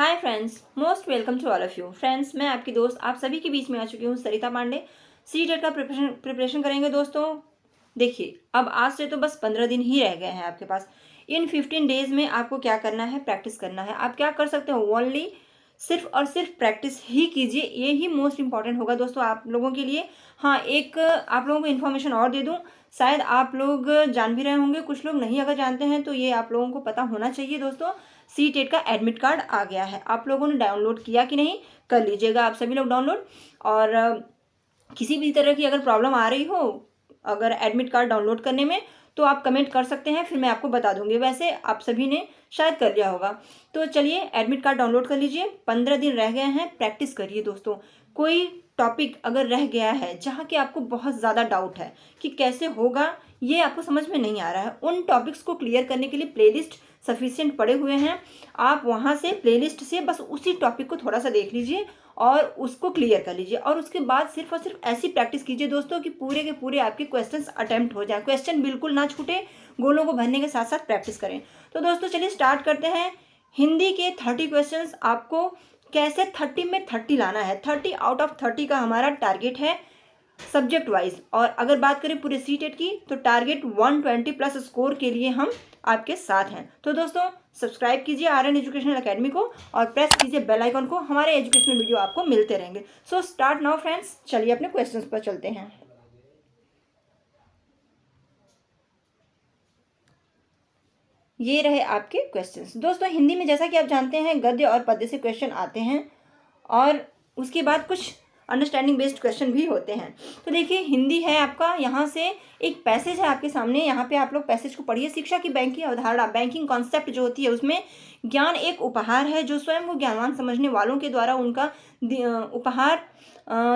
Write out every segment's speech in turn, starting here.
Hi friends, most welcome to all of you. Friends, मैं आपकी दोस्त आप सभी के बीच में आ चुकी हूँ, सरिता पांडे। सीटेट का प्रिपरेशन करेंगे दोस्तों। देखिए, अब आज से तो बस 15 दिन ही रह गए हैं आपके पास। इन 15 डेज में आपको क्या करना है, प्रैक्टिस करना है। आप क्या कर सकते हो, ओनली सिर्फ और सिर्फ प्रैक्टिस ही कीजिए। ये ही मोस्ट इंपॉर्टेंट होगा दोस्तों आप लोगों के लिए। हाँ, एक आप लोगों को इन्फॉर्मेशन और दे दूँ, शायद आप लोग जान भी रहे होंगे, कुछ लोग नहीं अगर जानते हैं तो ये आप लोगों को पता होना चाहिए दोस्तों। सीटेट का एडमिट कार्ड आ गया है। आप लोगों ने डाउनलोड किया कि नहीं, कर लीजिएगा आप सभी लोग डाउनलोड। और किसी भी तरह की अगर प्रॉब्लम आ रही हो अगर एडमिट कार्ड डाउनलोड करने में, तो आप कमेंट कर सकते हैं, फिर मैं आपको बता दूंगी। वैसे आप सभी ने शायद कर लिया होगा। तो चलिए, एडमिट कार्ड डाउनलोड कर लीजिए। 15 दिन रह गए हैं, प्रैक्टिस करिए दोस्तों। कोई टॉपिक अगर रह गया है जहाँ के आपको बहुत ज़्यादा डाउट है कि कैसे होगा, ये आपको समझ में नहीं आ रहा है, उन टॉपिक्स को क्लियर करने के लिए प्लेलिस्ट सफिशिएंट पड़े हुए हैं। आप वहाँ से प्लेलिस्ट से बस उसी टॉपिक को थोड़ा सा देख लीजिए और उसको क्लियर कर लीजिए। और उसके बाद सिर्फ और सिर्फ ऐसी प्रैक्टिस कीजिए दोस्तों कि पूरे के पूरे आपके क्वेश्चंस अटेम्प्ट हो जाए, क्वेश्चन बिल्कुल ना छूटे। गोलों को भरने के साथ साथ प्रैक्टिस करें। तो दोस्तों चलिए स्टार्ट करते हैं। हिंदी के 30 क्वेश्चंस आपको कैसे 30 में 30 लाना है। 30 आउट ऑफ 30 का हमारा टारगेट है सब्जेक्ट वाइज। और अगर बात करें पूरे सीटेट की तो टारगेट 120 प्लस स्कोर के लिए हम आपके साथ हैं। तो दोस्तों सब्सक्राइब कीजिए आर्यन एजुकेशनल एकेडमी को और प्रेस कीजिए बेल आइकन को। हमारे एजुकेशनल वीडियो आपको मिलते रहेंगे। So start now friends. चलिए अपने क्वेश्चंस पर चलते हैं। ये रहे आपके क्वेश्चंस दोस्तों। हिंदी में जैसा कि आप जानते हैं गद्य और पद्य से क्वेश्चन आते हैं और उसके बाद कुछ अंडरस्टैंडिंग बेस्ड क्वेश्चन भी होते हैं। तो देखिए, हिंदी है आपका, यहाँ से एक पैसेज है आपके सामने। यहाँ पे आप लोग पैसेज को पढ़िए। शिक्षा की बैंकिंग अवधारणा, बैंकिंग कॉन्सेप्ट जो होती है उसमें ज्ञान एक उपहार है जो स्वयं को ज्ञानवान समझने वालों के द्वारा उनका उपहार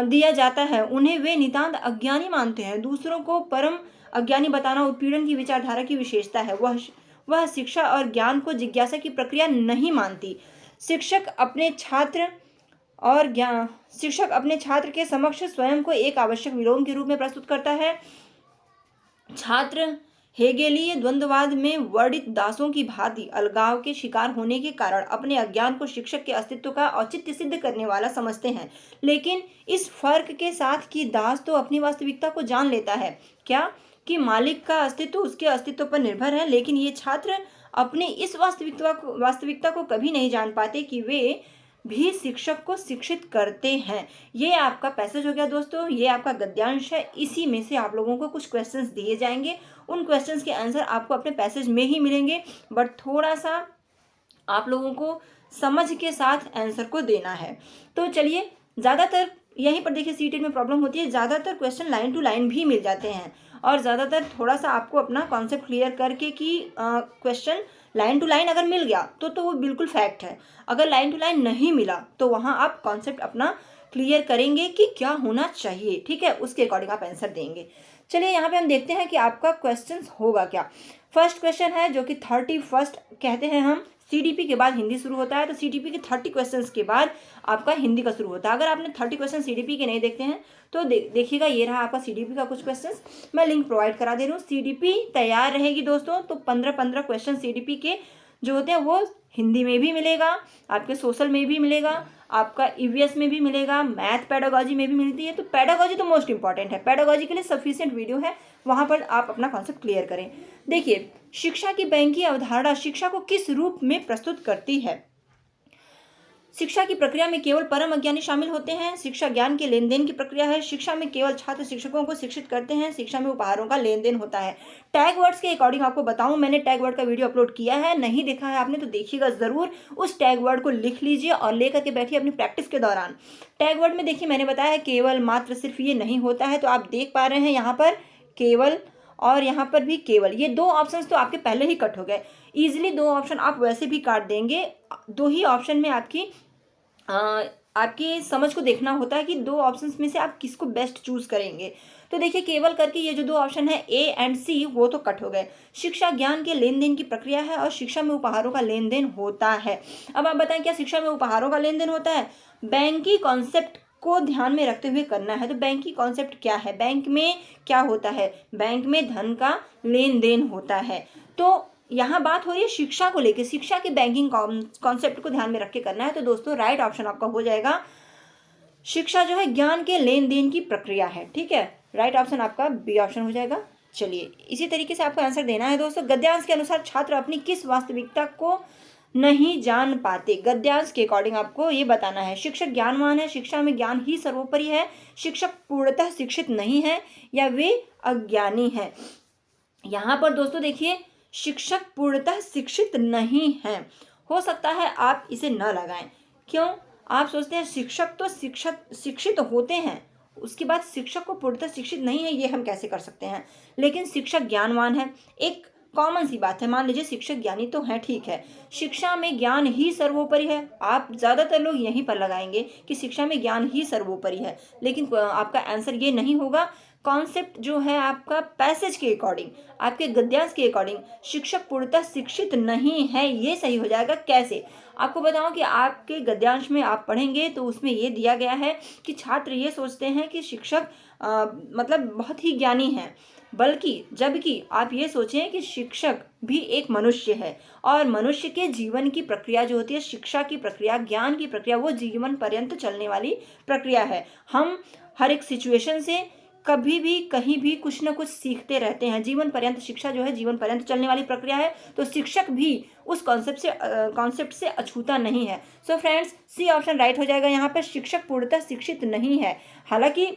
दिया जाता है। उन्हें वे नितांत अज्ञानी मानते हैं। दूसरों को परम अज्ञानी बताना उत्पीड़न की विचारधारा की विशेषता है। वह शिक्षा और ज्ञान को जिज्ञासा की प्रक्रिया नहीं मानती। शिक्षक अपने छात्र के समक्ष स्वयं को एक आवश्यक विलोम के रूप में प्रस्तुत करता है। छात्र हेगेलीय द्वंद्ववाद में वर्णित दासों की भांति अलगाव के शिकार होने के कारण अपने अज्ञान को शिक्षक के अस्तित्व का औचित्य सिद्ध करने वाला समझते हैं, लेकिन इस फर्क के साथ कि दास तो अपनी वास्तविकता को जान लेता है, क्या कि मालिक का अस्तित्व उसके अस्तित्व पर निर्भर है, लेकिन ये छात्र अपनी इस वास्तविकता को कभी नहीं जान पाते कि वे भी शिक्षक को शिक्षित करते हैं। ये आपका पैसेज हो गया दोस्तों, ये आपका गद्यांश है। इसी में से आप लोगों को कुछ क्वेश्चंस दिए जाएंगे। उन क्वेश्चंस के आंसर आपको अपने पैसेज में ही मिलेंगे, बट थोड़ा सा आप लोगों को समझ के साथ आंसर को देना है। तो चलिए, ज़्यादातर यहीं पर देखिए सीटेट में प्रॉब्लम होती है, ज़्यादातर क्वेश्चन लाइन टू लाइन भी मिल जाते हैं और ज़्यादातर थोड़ा सा आपको अपना कॉन्सेप्ट क्लियर करके कि क्वेश्चन लाइन टू लाइन अगर मिल गया तो वो बिल्कुल फैक्ट है। अगर लाइन टू लाइन नहीं मिला तो वहाँ आप कॉन्सेप्ट अपना क्लियर करेंगे कि क्या होना चाहिए, ठीक है, उसके अकॉर्डिंग आप आंसर देंगे। चलिए यहाँ पे हम देखते हैं कि आपका क्वेश्चन होगा क्या। फर्स्ट क्वेश्चन है जो कि 31st कहते हैं हम, सीडीपी के बाद हिंदी शुरू होता है, तो सीडीपी के 30 क्वेश्चंस के बाद आपका हिंदी का शुरू होता है। अगर आपने 30 क्वेश्चन सीडीपी के नहीं देखते हैं तो देखिएगा, ये रहा आपका सीडीपी का कुछ क्वेश्चंस। मैं लिंक प्रोवाइड करा दे रही हूँ। सीडीपी तैयार रहेगी दोस्तों, तो 15 क्वेश्चन सीडीपी के जो होते हैं वो हिंदी में भी मिलेगा, आपके सोशल में भी मिलेगा, आपका ईवीएस में भी मिलेगा, मैथ पेडागोजी में भी मिलती है। तो पेडागोजी तो मोस्ट इंपॉर्टेंट है, पेडागोजी के लिए सफिशिएंट वीडियो है, वहाँ पर आप अपना कॉन्सेप्ट क्लियर करें। देखिए, शिक्षा की बैंकिंग अवधारणा शिक्षा को किस रूप में प्रस्तुत करती है। शिक्षा की प्रक्रिया में केवल परम अज्ञानी शामिल होते हैं। शिक्षा ज्ञान के लेन देन की प्रक्रिया है। शिक्षा में केवल छात्र शिक्षकों को शिक्षित करते हैं। शिक्षा में उपहारों का लेन देन होता है। टैग वर्ड्स के अकॉर्डिंग आपको बताऊं, मैंने टैग वर्ड का वीडियो अपलोड किया है, नहीं देखा है आपने तो देखिएगा ज़रूर। उस टैग वर्ड को लिख लीजिए और लेकर के बैठिए अपनी प्रैक्टिस के दौरान। टैग वर्ड में देखिए, मैंने बताया केवल मात्र सिर्फ ये नहीं होता है, तो आप देख पा रहे हैं यहाँ पर केवल और यहाँ पर भी केवल, ये दो ऑप्शंस तो आपके पहले ही कट हो गए। ईजिली दो ऑप्शन आप वैसे भी काट देंगे। दो ही ऑप्शन में आपकी समझ को देखना होता है कि दो ऑप्शंस में से आप किसको बेस्ट चूज करेंगे। तो देखिए, केवल करके ये जो दो ऑप्शन है ए एंड सी वो तो कट हो गए। शिक्षा ज्ञान के लेन देन की प्रक्रिया है और शिक्षा में उपहारों का लेन देन होता है। अब आप बताएं, क्या शिक्षा में उपहारों का लेन देन होता है? बैंक की कॉन्सेप्ट को ध्यान में रखते हुए करना है। तो बैंक की कॉन्सेप्ट क्या है, बैंक में क्या होता है? बैंक में धन का लेन देन होता है। तो यहाँ बात हो रही है शिक्षा को लेकर, शिक्षा के बैंकिंग कॉन्सेप्ट को ध्यान में रख के करना है। तो दोस्तों राइट ऑप्शन आपका हो जाएगा, शिक्षा जो है ज्ञान के लेन देन की प्रक्रिया है। ठीक है, राइट ऑप्शन आपका बी ऑप्शन हो जाएगा। चलिए इसी तरीके से आपको आंसर देना है दोस्तों। गद्यांश के अनुसार छात्र अपनी किस वास्तविकता को नहीं जान पाते? गद्यांश के अकॉर्डिंग आपको ये बताना है, शिक्षक ज्ञानवान है, शिक्षा में ज्ञान ही सर्वोपरि है, शिक्षक पूर्णतः शिक्षित नहीं है, या वे अज्ञानी है। यहाँ पर दोस्तों देखिए, शिक्षक पूर्णतः शिक्षित नहीं है। हो सकता है आप इसे न लगाएं। क्यों? आप सोचते हैं शिक्षक तो शिक्षित होते हैं, उसके बाद शिक्षक को पूर्णतः शिक्षित नहीं है, ये हम कैसे कर सकते हैं? लेकिन शिक्षक ज्ञानवान है, एक कॉमन सी बात है। मान लीजिए शिक्षक ज्ञानी तो है, ठीक है, शिक्षा में ज्ञान ही सर्वोपरि है। आप ज़्यादातर लोग यहीं पर लगाएंगे कि शिक्षा में ज्ञान ही सर्वोपरि है, लेकिन आपका आंसर ये नहीं होगा। कॉन्सेप्ट जो है आपका पैसेज के अकॉर्डिंग, आपके गद्यांश के अकॉर्डिंग, शिक्षक पूर्णतः शिक्षित नहीं है, ये सही हो जाएगा। कैसे? आपको बताऊं कि आपके गद्यांश में आप पढ़ेंगे तो उसमें ये दिया गया है कि छात्र ये सोचते हैं कि शिक्षक मतलब बहुत ही ज्ञानी है, जबकि आप ये सोचें कि शिक्षक भी एक मनुष्य है, और मनुष्य के जीवन की प्रक्रिया जो होती है, शिक्षा की प्रक्रिया, ज्ञान की प्रक्रिया, वो जीवन पर्यंत चलने वाली प्रक्रिया है। हम हर एक सिचुएशन से कभी भी कहीं भी कुछ ना कुछ सीखते रहते हैं। जीवन पर्यंत शिक्षा जो है जीवन पर्यंत चलने वाली प्रक्रिया है, तो शिक्षक भी उस कॉन्सेप्ट से अछूता नहीं है। So friends, C option right हो जाएगा। यहाँ पर शिक्षक पूर्णतः शिक्षित नहीं है। हालांकि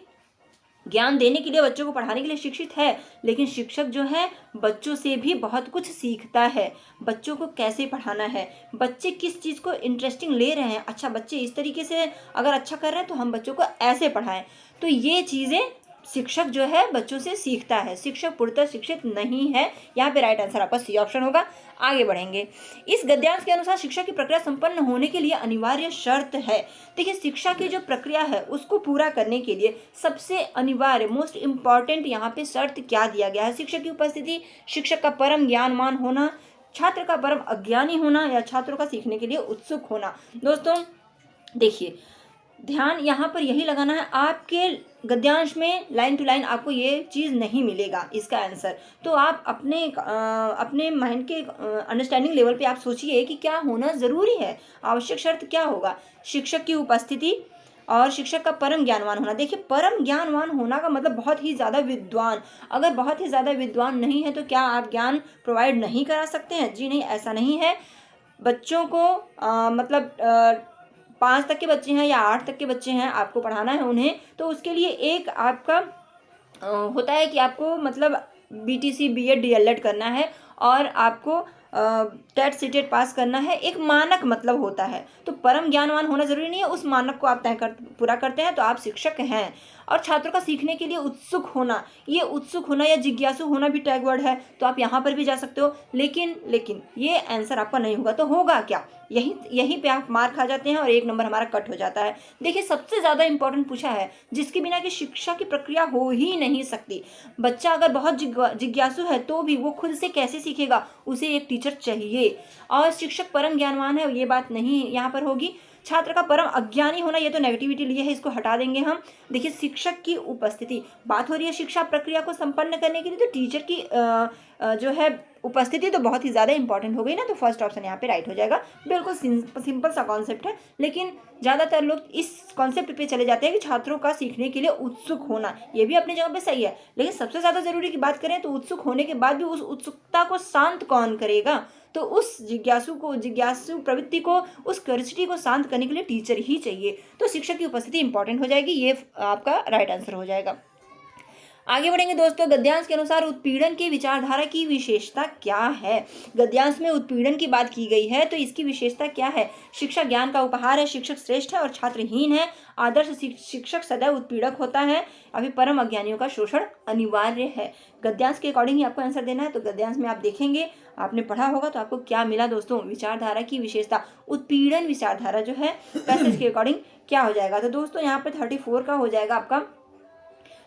ज्ञान देने के लिए, बच्चों को पढ़ाने के लिए शिक्षित है, लेकिन शिक्षक जो है बच्चों से भी बहुत कुछ सीखता है। बच्चों को कैसे पढ़ाना है, बच्चे किस चीज़ को इंटरेस्टिंग ले रहे हैं, अच्छा बच्चे इस तरीके से अगर अच्छा कर रहे हैं तो हम बच्चों को ऐसे पढ़ाएं, तो ये चीज़ें शिक्षक जो है बच्चों से सीखता है। शिक्षक पूर्णतः शिक्षित नहीं है। यहाँ पे राइट आंसर आपका सी ऑप्शन होगा। आगे बढ़ेंगे। इस गद्यांश के अनुसार शिक्षा की प्रक्रिया संपन्न होने के लिए अनिवार्य शर्त है। देखिए, शिक्षा की जो प्रक्रिया है उसको पूरा करने के लिए सबसे अनिवार्य, मोस्ट इम्पॉर्टेंट यहाँ पे शर्त क्या दिया गया है? शिक्षक की उपस्थिति, शिक्षक का परम ज्ञानवान होना, छात्र का परम अज्ञानी होना, या छात्रों का सीखने के लिए उत्सुक होना। दोस्तों देखिए, ध्यान यहाँ पर यही लगाना है। आपके गद्यांश में लाइन टू लाइन आपको ये चीज़ नहीं मिलेगा इसका आंसर, तो आप अपने माइंड के अंडरस्टैंडिंग लेवल पे आप सोचिए कि क्या होना ज़रूरी है, आवश्यक शर्त क्या होगा? शिक्षक की उपस्थिति और शिक्षक का परम ज्ञानवान होना। देखिए, परम ज्ञानवान होना का मतलब बहुत ही ज़्यादा विद्वान। अगर बहुत ही ज़्यादा विद्वान नहीं है तो क्या आप ज्ञान प्रोवाइड नहीं करा सकते हैं? जी नहीं, ऐसा नहीं है। बच्चों को मतलब 5 तक के बच्चे हैं या 8 तक के बच्चे हैं, आपको पढ़ाना है उन्हें, तो उसके लिए एक आपका होता है कि आपको मतलब BTC BEd DLEd करना है, और आपको टेट सीटेट पास करना है। एक मानक मतलब होता है, तो परम ज्ञानवान होना जरूरी नहीं है। उस मानक को आप पूरा करते हैं तो आप शिक्षक हैं। और छात्रों का सीखने के लिए उत्सुक होना, ये उत्सुक होना या जिज्ञासु होना भी टैग वर्ड है, तो आप यहाँ पर भी जा सकते हो। लेकिन ये आंसर आपका नहीं होगा, तो होगा क्या? यहीं पे आप मार खा जाते हैं और 1 नंबर हमारा कट हो जाता है। देखिए, सबसे ज़्यादा इंपॉर्टेंट पूछा है, जिसके बिना कि शिक्षा की प्रक्रिया हो ही नहीं सकती। बच्चा अगर बहुत जिज्ञासु है तो भी वो खुद से कैसे सीखेगा? उसे एक टीचर चाहिए। और शिक्षक परम ज्ञानवान है, ये बात नहीं यहाँ पर होगी। छात्र का परम अज्ञानी होना, ये तो नेगेटिविटी लिए है, इसको हटा देंगे हम। देखिए, शिक्षक की उपस्थिति, बात हो रही है शिक्षा प्रक्रिया को संपन्न करने के लिए, तो टीचर की जो है उपस्थिति तो बहुत ही ज़्यादा इंपॉर्टेंट हो गई ना, तो फर्स्ट ऑप्शन यहाँ पे राइट हो जाएगा। बिल्कुल सिंपल सा कॉन्सेप्ट है, लेकिन ज़्यादातर लोग इस कॉन्सेप्ट पे चले जाते हैं कि छात्रों का सीखने के लिए उत्सुक होना। ये भी अपनी जगह पे सही है, लेकिन सबसे ज़्यादा ज़रूरी की बात करें तो उत्सुक होने के बाद भी उस उत्सुकता को शांत कौन करेगा? तो उस जिज्ञासु प्रवृत्ति को, उस क्यूरियोसिटी को शांत करने के लिए टीचर ही चाहिए। तो शिक्षक की उपस्थिति इंपॉर्टेंट हो जाएगी, ये आपका राइट आंसर हो जाएगा। आगे बढ़ेंगे दोस्तों। गद्यांश के अनुसार उत्पीड़न की विचारधारा की विशेषता क्या है? गद्यांश में उत्पीड़न की बात की गई है, तो इसकी विशेषता क्या है? शिक्षा ज्ञान का उपहार है, शिक्षक श्रेष्ठ है और छात्रहीन है, आदर्श शिक्षक सदैव उत्पीड़क होता है, अभी परम अज्ञानियों का शोषण अनिवार्य है। गद्यांश के अकॉर्डिंग ही आपको आंसर देना है। तो गद्यांश में आप देखेंगे, आपने पढ़ा होगा तो आपको क्या मिला दोस्तों? विचारधारा की विशेषता, उत्पीड़न विचारधारा जो है पैसेज के अकॉर्डिंग क्या हो जाएगा? तो दोस्तों यहाँ पे 34 का हो जाएगा आपका,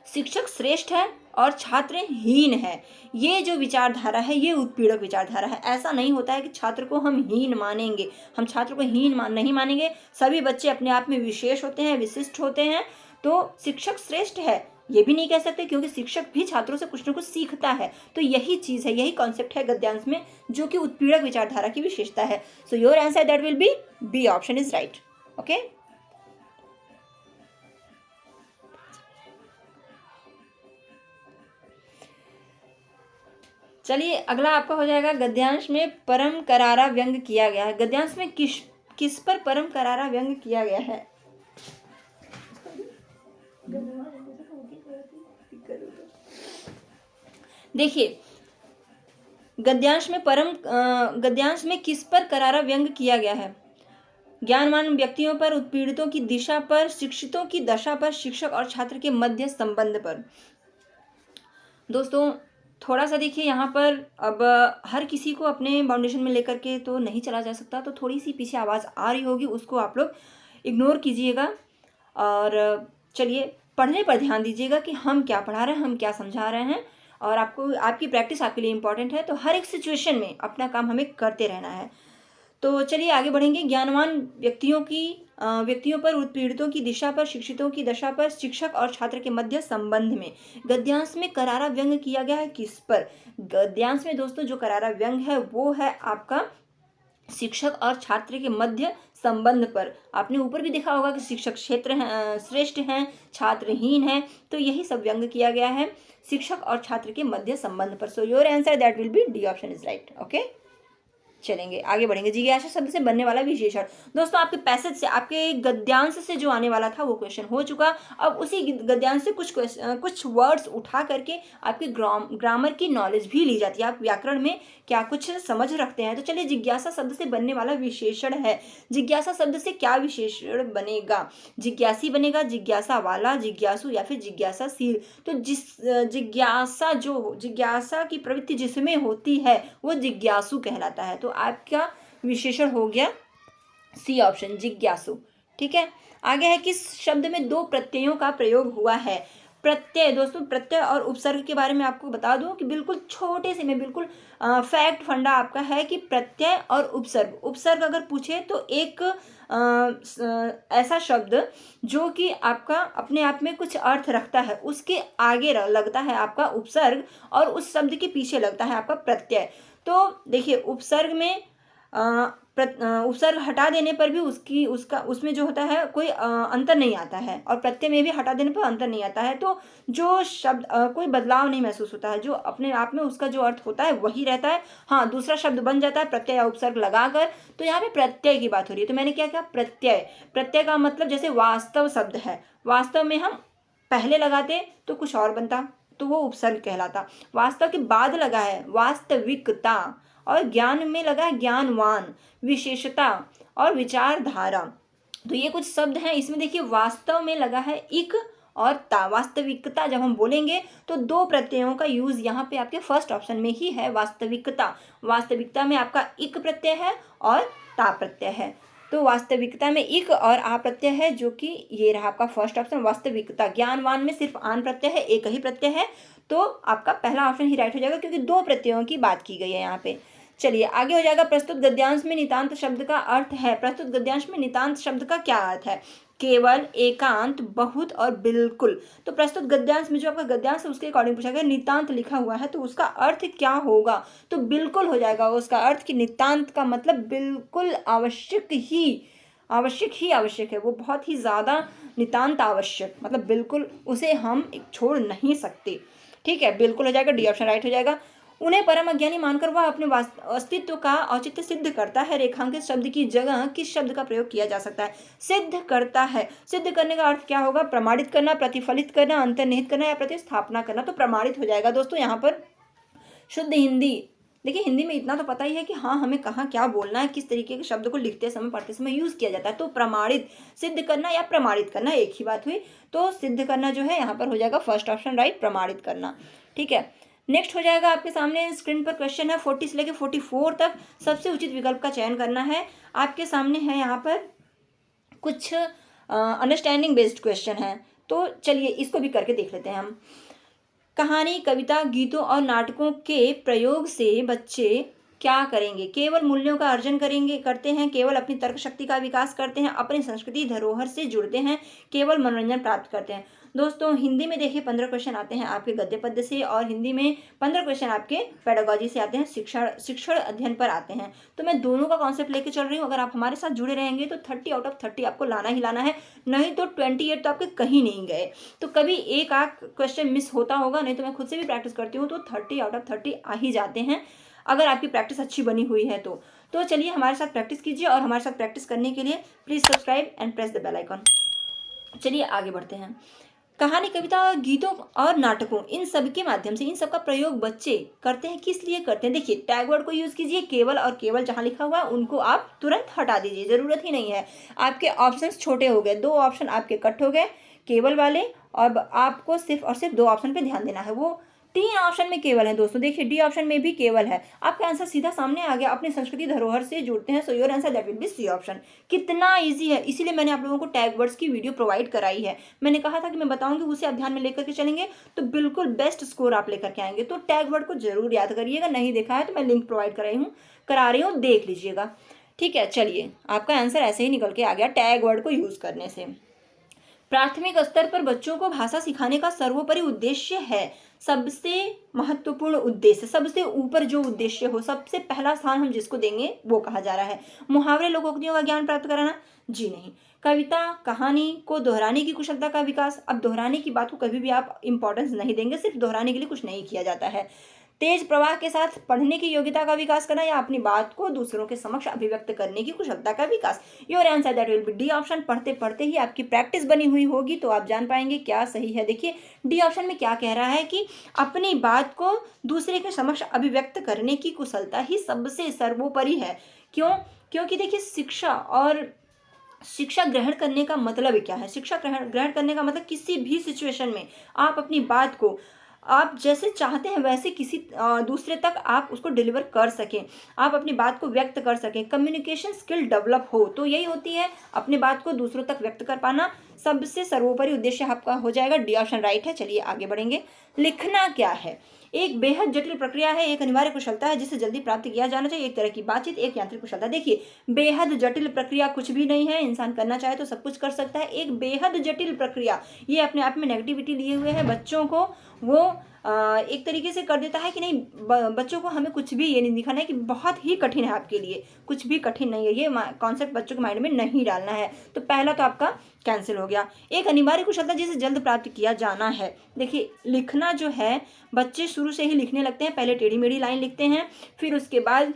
शिक्षक श्रेष्ठ है और छात्र हीन है। ये जो विचारधारा है ये उत्पीड़क विचारधारा है। ऐसा नहीं होता है कि छात्र को हम हीन मानेंगे, हम छात्र को हीन नहीं मानेंगे। सभी बच्चे अपने आप में विशेष होते हैं, विशिष्ट होते हैं। तो शिक्षक श्रेष्ठ है, ये भी नहीं कह सकते क्योंकि शिक्षक भी छात्रों से कुछ ना कुछ सीखता है। तो यही चीज़ है, यही कॉन्सेप्ट है गद्यांश में, जो कि उत्पीड़क विचारधारा की विशेषता है। So your answer that will B option is right. Okay, चलिए अगला आपका हो जाएगा, गद्यांश में परम करारा व्यंग किया गया है। गद्यांश में किस पर परम करारा व्यंग किया गया है? देखिए, गद्यांश में किस पर करारा व्यंग किया गया है? ज्ञानवान व्यक्तियों पर, उत्पीड़ितों की दिशा पर, शिक्षितों की दशा पर, शिक्षक और छात्र के मध्य संबंध पर। दोस्तों थोड़ा सा देखिए यहाँ पर, अब हर किसी को अपने बाउंडेशन में लेकर के तो नहीं चला जा सकता, तो थोड़ी सी पीछे आवाज़ आ रही होगी, उसको आप लोग इग्नोर कीजिएगा और चलिए पढ़ने पर ध्यान दीजिएगा कि हम क्या पढ़ा रहे हैं, हम क्या समझा रहे हैं, और आपकी प्रैक्टिस आपके लिए इंपॉर्टेंट है। तो हर एक सिचुएशन में अपना काम हमें करते रहना है। तो चलिए आगे बढ़ेंगे। ज्ञानवान व्यक्तियों पर, उत्पीड़ितों की दिशा पर, शिक्षितों की दशा पर, शिक्षक और छात्र के मध्य संबंध में गद्यांश में करारा व्यंग किया गया है। किस पर? गद्यांश में दोस्तों जो करारा व्यंग है वो है आपका शिक्षक और छात्र के मध्य संबंध पर। आपने ऊपर भी देखा होगा कि शिक्षक श्रेष्ठ हैं, छात्रहीन हैं, तो यही सब व्यंग किया गया है शिक्षक और छात्र के मध्य संबंध पर। सो your answer that will be D option is right. Okay, चलेंगे आगे बढ़ेंगे। जिज्ञासा शब्द से बनने वाला विशेषण। दोस्तों आपके पैसेज से, आपके गद्यांश से जो आने वाला था वो क्वेश्चन हो चुका। अब उसी गद्यांश से कुछ वर्ड्स उठा करके आपकी ग्रामर की नॉलेज भी ली जाती है। आप व्याकरण में क्या कुछ समझ रखते हैं? तो चलिए, जिज्ञासा शब्द से बनने वाला विशेषण है। जिज्ञासा शब्द से क्या विशेषण बनेगा? जिज्ञासी बनेगा, जिज्ञासा वाला, जिज्ञासु या फिर जिज्ञासाशील। तो जिज्ञासा की प्रवृत्ति जिसमें होती है वो जिज्ञासु कहलाता है। तो आपका विशेषण हो गया सी ऑप्शन, जिज्ञासु। ठीक है, आगे है, किस शब्द में दो प्रत्ययों का प्रयोग हुआ है? प्रत्यय, दोस्तों प्रत्यय और उपसर्ग के बारे में आपको बता दूं कि बिल्कुल छोटे से में बिल्कुल फैक्ट फंडा आपका है कि प्रत्यय और उपसर्ग अगर पूछे तो एक ऐसा शब्द जो कि आपका अपने आप में कुछ अर्थ रखता है, उसके आगे लगता है आपका उपसर्ग और उस शब्द के पीछे लगता है आपका प्रत्यय। तो देखिए, उपसर्ग में उपसर्ग हटा देने पर भी उसमें जो होता है कोई अंतर नहीं आता है, और प्रत्यय में भी हटा देने पर अंतर नहीं आता है। तो जो शब्द कोई बदलाव नहीं महसूस होता है, जो अपने आप में उसका जो अर्थ होता है वही रहता है। हाँ, दूसरा शब्द बन जाता है प्रत्यय या उपसर्ग लगाकर। तो यहाँ पे प्रत्यय की बात हो रही है, तो मैंने क्या कहा? प्रत्यय का मतलब जैसे वास्तव शब्द है, वास्तव में हम पहले लगाते तो कुछ और बनता, तो वो उपसर्ग कहलाता। वास्तव के बाद लगा है वास्तविकता, और ज्ञान में लगा है ज्ञानवान, विशेषता और विचारधारा। तो ये कुछ शब्द हैं। इसमें देखिए, वास्तव में लगा है इक और ता। वास्तविकता जब हम बोलेंगे तो दो प्रत्ययों का यूज यहाँ पे आपके फर्स्ट ऑप्शन में ही है, वास्तविकता। वास्तविकता में आपका इक प्रत्यय है और ता प्रत्यय है। तो वास्तविकता में इक और आ प्रत्यय है, जो कि ये रहा आपका फर्स्ट ऑप्शन, वास्तविकता। ज्ञानवान में सिर्फ आन प्रत्यय है, एक ही प्रत्यय है, तो आपका पहला ऑप्शन ही राइट हो जाएगा, क्योंकि दो प्रत्ययों की बात की गई है यहाँ पे। चलिए आगे हो जाएगा, प्रस्तुत गद्यांश में नितांत शब्द का अर्थ है। प्रस्तुत गद्यांश में नितांत शब्द का क्या अर्थ है? केवल, एकांत, बहुत और बिल्कुल। तो प्रस्तुत गद्यांश में जो आपका गद्यांश है उसके अकॉर्डिंग पूछा गया, नितांत लिखा हुआ है तो उसका अर्थ क्या होगा? तो बिल्कुल हो जाएगा उसका अर्थ, कि नितांत का मतलब बिल्कुल आवश्यक है, वो बहुत ही ज़्यादा नितांत आवश्यक, मतलब बिल्कुल उसे हम छोड़ नहीं सकते। ठीक है, बिल्कुल हो जाएगा, डी ऑप्शन राइट हो जाएगा। उन्हें परम अज्ञानी मानकर वह अपने अस्तित्व का औचित्य सिद्ध करता है। रेखांकित शब्द की जगह किस शब्द का प्रयोग किया जा सकता है? सिद्ध करता है। सिद्ध करने का अर्थ क्या होगा? प्रमाणित करना, प्रतिफलित करना, अंतर्निहित करना या प्रतिस्थापना करना। तो प्रमाणित हो जाएगा दोस्तों यहाँ पर। शुद्ध हिंदी, देखिए हिंदी में इतना तो पता ही है कि हाँ, हमें कहाँ क्या बोलना है, किस तरीके के शब्द को लिखते समय, पढ़ते समय यूज किया जाता है। तो प्रमाणित, सिद्ध करना या प्रमाणित करना एक ही बात हुई। तो सिद्ध करना जो है यहाँ पर हो जाएगा फर्स्ट ऑप्शन राइट, प्रमाणित करना। ठीक है, नेक्स्ट हो जाएगा आपके सामने स्क्रीन पर क्वेश्चन है 40 से लेकर 44 तक। सबसे उचित विकल्प का चयन करना है। आपके सामने है यहाँ पर कुछ अंडरस्टैंडिंग बेस्ड क्वेश्चन है, तो चलिए इसको भी करके देख लेते हैं हम। कहानी, कविता, गीतों और नाटकों के प्रयोग से बच्चे क्या करेंगे? केवल मूल्यों का अर्जन करते हैं, केवल अपनी तर्क शक्ति का विकास करते हैं, अपनी संस्कृति धरोहर से जुड़ते हैं, केवल मनोरंजन प्राप्त करते हैं। दोस्तों हिंदी में देखिए 15 क्वेश्चन आते हैं आपके गद्य पद्य से, और हिंदी में 15 क्वेश्चन आपके पेडागोजी से आते हैं, शिक्षण अध्ययन पर आते हैं। तो मैं दोनों का कॉन्सेप्ट लेके चल रही हूँ। अगर आप हमारे साथ जुड़े रहेंगे तो 30 आउट ऑफ 30 आपको लाना ही लाना है, नहीं तो 28 तो आपके कहीं नहीं गए। तो कभी एक आध क्वेश्चन मिस होता होगा, नहीं तो मैं खुद से भी प्रैक्टिस करती हूँ तो 30 आउट ऑफ 30 आ ही जाते हैं, अगर आपकी प्रैक्टिस अच्छी बनी हुई है तो चलिए हमारे साथ प्रैक्टिस कीजिए, और हमारे साथ प्रैक्टिस करने के लिए please subscribe and press the bell icon. चलिए आगे बढ़ते हैं। कहानी, कविता, गीतों और नाटकों, इन सब के माध्यम से इन सब का प्रयोग बच्चे करते हैं। किस लिए करते हैं? देखिए टैग वर्ड को यूज़ कीजिए, केवल और केवल जहाँ लिखा हुआ है उनको आप तुरंत हटा दीजिए, ज़रूरत ही नहीं है। आपके ऑप्शंस छोटे हो गए, 2 ऑप्शन आपके कट हो गए केवल वाले, और आपको सिर्फ और सिर्फ 2 ऑप्शन पे ध्यान देना है। वो 3 ऑप्शन में केवल है दोस्तों, देखिए डी ऑप्शन में भी केवल है। आपका आंसर सीधा सामने आ गया, अपनी संस्कृति धरोहर से जुड़ते हैं, so your answer that will be C option. कितना इजी है, इसीलिए मैंने आप लोगों को टैग वर्ड्स की वीडियो प्रोवाइड कराई है। मैंने कहा था कि मैं बताऊंगी, उसे आप ध्यान में लेकर के चलेंगे तो बिल्कुल बेस्ट स्कोर आप लेकर के आएंगे। तो टैग वर्ड को जरूर याद करिएगा, नहीं देखा है तो मैं लिंक प्रोवाइड करा रही हूँ, देख लीजिएगा। ठीक है, चलिए आपका आंसर ऐसे ही निकल के आ गया टैग वर्ड को यूज करने से। प्राथमिक स्तर पर बच्चों को भाषा सिखाने का सर्वोपरि उद्देश्य है, सबसे महत्वपूर्ण उद्देश्य, सबसे ऊपर जो उद्देश्य हो, सबसे पहला स्थान हम जिसको देंगे वो कहा जा रहा है। मुहावरे, लोकोक्तियों का ज्ञान प्राप्त कराना? जी नहीं। कविता, कहानी को दोहराने की कुशलता का विकास? अब दोहराने की बात को कभी भी आप इंपॉर्टेंस नहीं देंगे, सिर्फ दोहराने के लिए कुछ नहीं किया जाता है। तेज प्रवाह के साथ पढ़ने की योग्यता का विकास करना, या अपनी बात को दूसरों के समक्ष अभिव्यक्त करने की कुशलता का विकास? Your answer that will be D option. पढ़ते पढ़ते ही आपकी प्रैक्टिस बनी हुई होगी तो आप जान पाएंगे क्या सही है। देखिए डी ऑप्शन में क्या कह रहा है कि अपनी बात को दूसरे के समक्ष अभिव्यक्त करने की कुशलता ही सबसे सर्वोपरि है। क्यों? क्योंकि देखिए शिक्षा ग्रहण करने का मतलब क्या है? शिक्षा ग्रहण करने का मतलब किसी भी सिचुएशन में आप अपनी बात को आप जैसे चाहते हैं वैसे किसी दूसरे तक आप उसको डिलीवर कर सकें, आप अपनी बात को व्यक्त कर सकें, कम्युनिकेशन स्किल डेवलप हो, तो यही होती है अपनी बात को दूसरों तक व्यक्त कर पाना, सबसे सर्वोपरि उद्देश्य आपका हो जाएगा। डी ऑप्शन राइट है। चलिए आगे बढ़ेंगे। लिखना क्या है? एक बेहद जटिल प्रक्रिया है, एक अनिवार्य कुशलता है जिसे जल्दी प्राप्त किया जाना चाहिए, एक तरह की बातचीत, एक यांत्रिक कुशलता। देखिए बेहद जटिल प्रक्रिया कुछ भी नहीं है, इंसान करना चाहे तो सब कुछ कर सकता है। एक बेहद जटिल प्रक्रिया, ये अपने आप में नेगेटिविटी लिए हुए है, बच्चों को वो एक तरीके से कर देता है कि नहीं, बच्चों को हमें कुछ भी ये नहीं दिखाना है कि बहुत ही कठिन है आपके लिए, कुछ भी कठिन नहीं है, ये कॉन्सेप्ट बच्चों के माइंड में नहीं डालना है। तो पहला तो आपका कैंसिल हो गया। एक अनिवार्य कुशलता जिसे जल्द प्राप्त किया जाना है। देखिए लिखना जो है, बच्चे शुरू से ही लिखने लगते हैं, पहले टेढ़ी मेढ़ी लाइन लिखते हैं, फिर उसके बाद